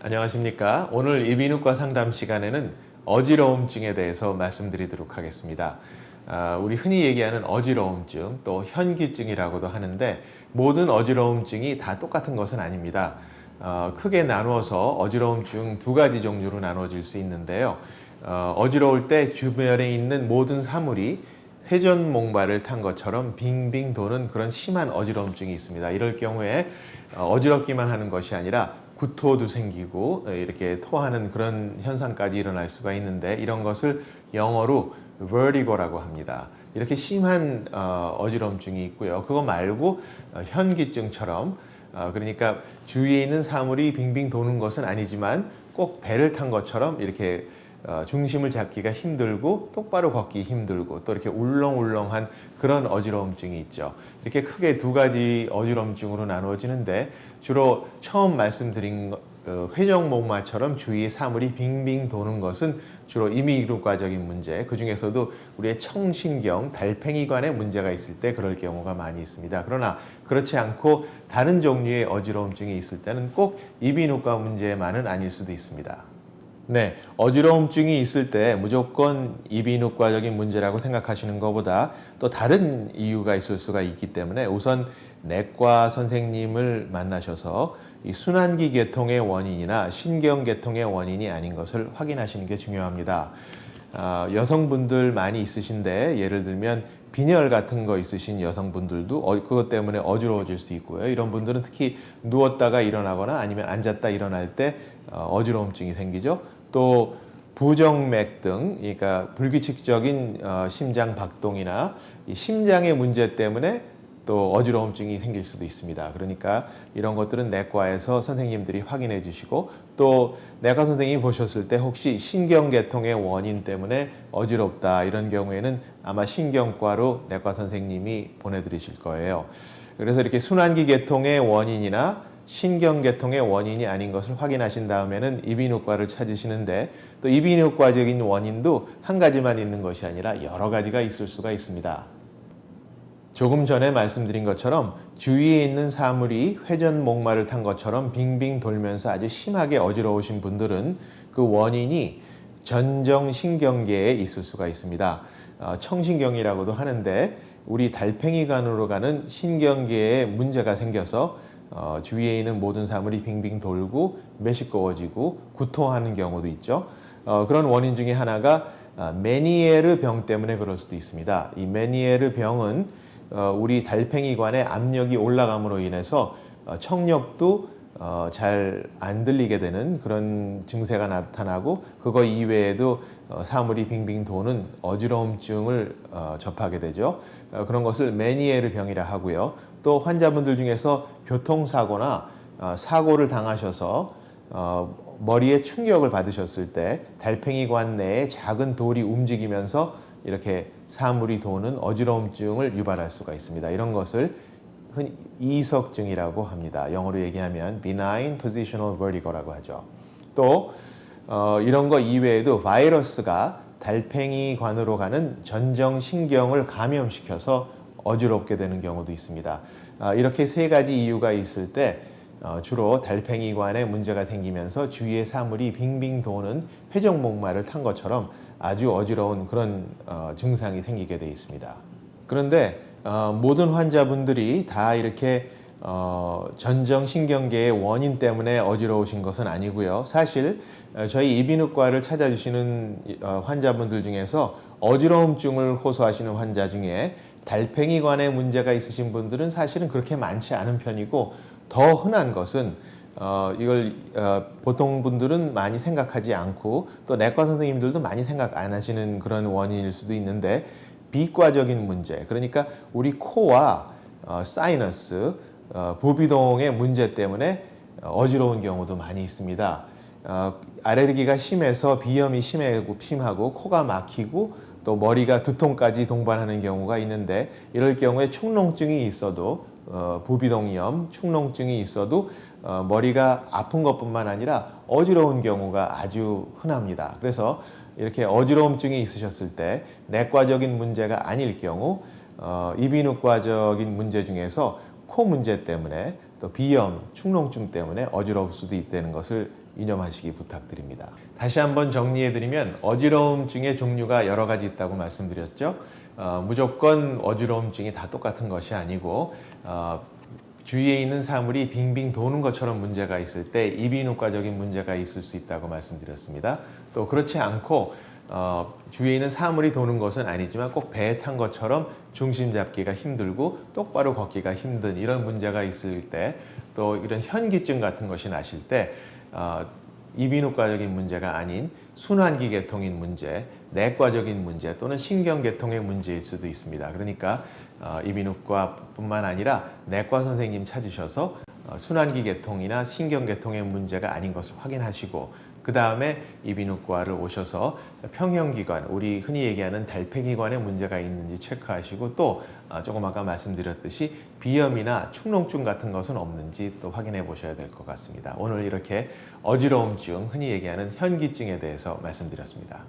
안녕하십니까. 오늘 이비인후과 상담 시간에는 어지러움증에 대해서 말씀드리도록 하겠습니다. 우리 흔히 얘기하는 어지러움증, 또 현기증이라고도 하는데 모든 어지러움증이 다 똑같은 것은 아닙니다. 크게 나누어서 어지러움증 두 가지 종류로 나눠질 수 있는데요. 어지러울 때 주변에 있는 모든 사물이 회전 목마를 탄 것처럼 빙빙 도는 그런 심한 어지러움증이 있습니다. 이럴 경우에 어지럽기만 하는 것이 아니라 구토도 생기고 이렇게 토하는 그런 현상까지 일어날 수가 있는데, 이런 것을 영어로 vertigo라고 합니다. 이렇게 심한 어지러움증이 있고요. 그거 말고 현기증처럼 그러니까 주위에 있는 사물이 빙빙 도는 것은 아니지만 꼭 배를 탄 것처럼 이렇게 중심을 잡기가 힘들고 똑바로 걷기 힘들고 또 이렇게 울렁울렁한 그런 어지러움증이 있죠. 이렇게 크게 두 가지 어지러움증으로 나누어지는데, 주로 처음 말씀드린 회전목마처럼 주위에 사물이 빙빙 도는 것은 주로 이비인후과적인 문제, 그 중에서도 우리의 청신경, 달팽이관에 문제가 있을 때 그럴 경우가 많이 있습니다. 그러나 그렇지 않고 다른 종류의 어지러움증이 있을 때는 꼭 이비인후과 문제만은 아닐 수도 있습니다. 네, 어지러움증이 있을 때 무조건 이비인후과적인 문제라고 생각하시는 것보다 또 다른 이유가 있을 수가 있기 때문에 우선 내과 선생님을 만나셔서 이 순환기 계통의 원인이나 신경 계통의 원인이 아닌 것을 확인하시는 게 중요합니다. 여성분들 많이 있으신데, 예를 들면 빈혈 같은 거 있으신 여성분들도 그것 때문에 어지러워질 수 있고요. 이런 분들은 특히 누웠다가 일어나거나 아니면 앉았다 일어날 때 어지러움증이 생기죠. 또 부정맥 등, 그러니까 불규칙적인 심장 박동이나 이 심장의 문제 때문에 또 어지러움증이 생길 수도 있습니다. 그러니까 이런 것들은 내과에서 선생님들이 확인해 주시고, 또 내과 선생님이 보셨을 때 혹시 신경계통의 원인 때문에 어지럽다 이런 경우에는 아마 신경과로 내과 선생님이 보내드리실 거예요. 그래서 이렇게 순환기 계통의 원인이나 신경계통의 원인이 아닌 것을 확인하신 다음에는 이비인후과를 찾으시는데, 또 이비인후과적인 원인도 한 가지만 있는 것이 아니라 여러 가지가 있을 수가 있습니다. 조금 전에 말씀드린 것처럼 주위에 있는 사물이 회전 목마를 탄 것처럼 빙빙 돌면서 아주 심하게 어지러우신 분들은 그 원인이 전정신경계에 있을 수가 있습니다. 청신경이라고도 하는데, 우리 달팽이관으로 가는 신경계에 문제가 생겨서 주위에 있는 모든 사물이 빙빙 돌고 메시꺼워지고 구토하는 경우도 있죠. 그런 원인 중에 하나가 메니에르 병 때문에 그럴 수도 있습니다. 이 메니에르 병은 우리 달팽이관에 압력이 올라감으로 인해서 청력도 잘 안 들리게 되는 그런 증세가 나타나고, 그거 이외에도 사물이 빙빙 도는 어지러움증을 접하게 되죠. 그런 것을 메니에르 병이라 하고요. 또 환자분들 중에서 교통사고나 사고를 당하셔서 머리에 충격을 받으셨을 때 달팽이관 내에 작은 돌이 움직이면서 이렇게 사물이 도는 어지러움증을 유발할 수가 있습니다. 이런 것을 흔히 이석증이라고 합니다. 영어로 얘기하면 benign positional vertigo라고 하죠. 또 이런 거 이외에도 바이러스가 달팽이관으로 가는 전정신경을 감염시켜서 어지럽게 되는 경우도 있습니다. 이렇게 세 가지 이유가 있을 때 주로 달팽이관에 문제가 생기면서 주위의 사물이 빙빙 도는 회전목마를 탄 것처럼 아주 어지러운 그런 증상이 생기게 되어 있습니다. 그런데 모든 환자분들이 다 이렇게 전정신경계의 원인 때문에 어지러우신 것은 아니고요. 사실 저희 이비인후과를 찾아주시는 환자분들 중에서 어지러움증을 호소하시는 환자 중에 달팽이관에 문제가 있으신 분들은 사실은 그렇게 많지 않은 편이고, 더 흔한 것은 이걸 보통 분들은 많이 생각하지 않고 또 내과 선생님들도 많이 생각 안 하시는 그런 원인일 수도 있는데, 비과적인 문제, 그러니까 우리 코와 사이너스, 부비동의 문제 때문에 어지러운 경우도 많이 있습니다. 알레르기가 심해서 비염이 심하고 코가 막히고 또 머리가 두통까지 동반하는 경우가 있는데, 이럴 경우에 축농증이 있어도 부비동염, 축농증이 있어도 머리가 아픈 것뿐만 아니라 어지러운 경우가 아주 흔합니다. 그래서 이렇게 어지러움증이 있으셨을 때 내과적인 문제가 아닐 경우 이비인후과적인 문제 중에서 코 문제 때문에 또 비염, 축농증 때문에 어지러울 수도 있다는 것을 유념하시기 부탁드립니다. 다시 한번 정리해드리면 어지러움증의 종류가 여러 가지 있다고 말씀드렸죠. 무조건 어지러움증이 다 똑같은 것이 아니고 주위에 있는 사물이 빙빙 도는 것처럼 문제가 있을 때 이비인후과적인 문제가 있을 수 있다고 말씀드렸습니다. 또 그렇지 않고 주위에 있는 사물이 도는 것은 아니지만 꼭 배에 탄 것처럼 중심 잡기가 힘들고 똑바로 걷기가 힘든 이런 문제가 있을 때, 또 이런 현기증 같은 것이 나실 때 이비인후과적인 문제가 아닌 순환기 계통인 문제, 내과적인 문제 또는 신경계통의 문제일 수도 있습니다. 그러니까 이비인후과뿐만 아니라 내과 선생님 찾으셔서 순환기 계통이나 신경계통의 문제가 아닌 것을 확인하시고, 그 다음에 이비인후과를 오셔서 평형기관, 우리 흔히 얘기하는 달팽이관에 문제가 있는지 체크하시고, 또 조금 아까 말씀드렸듯이 비염이나 축농증 같은 것은 없는지 또 확인해 보셔야 될 것 같습니다. 오늘 이렇게 어지러움증, 흔히 얘기하는 현기증에 대해서 말씀드렸습니다.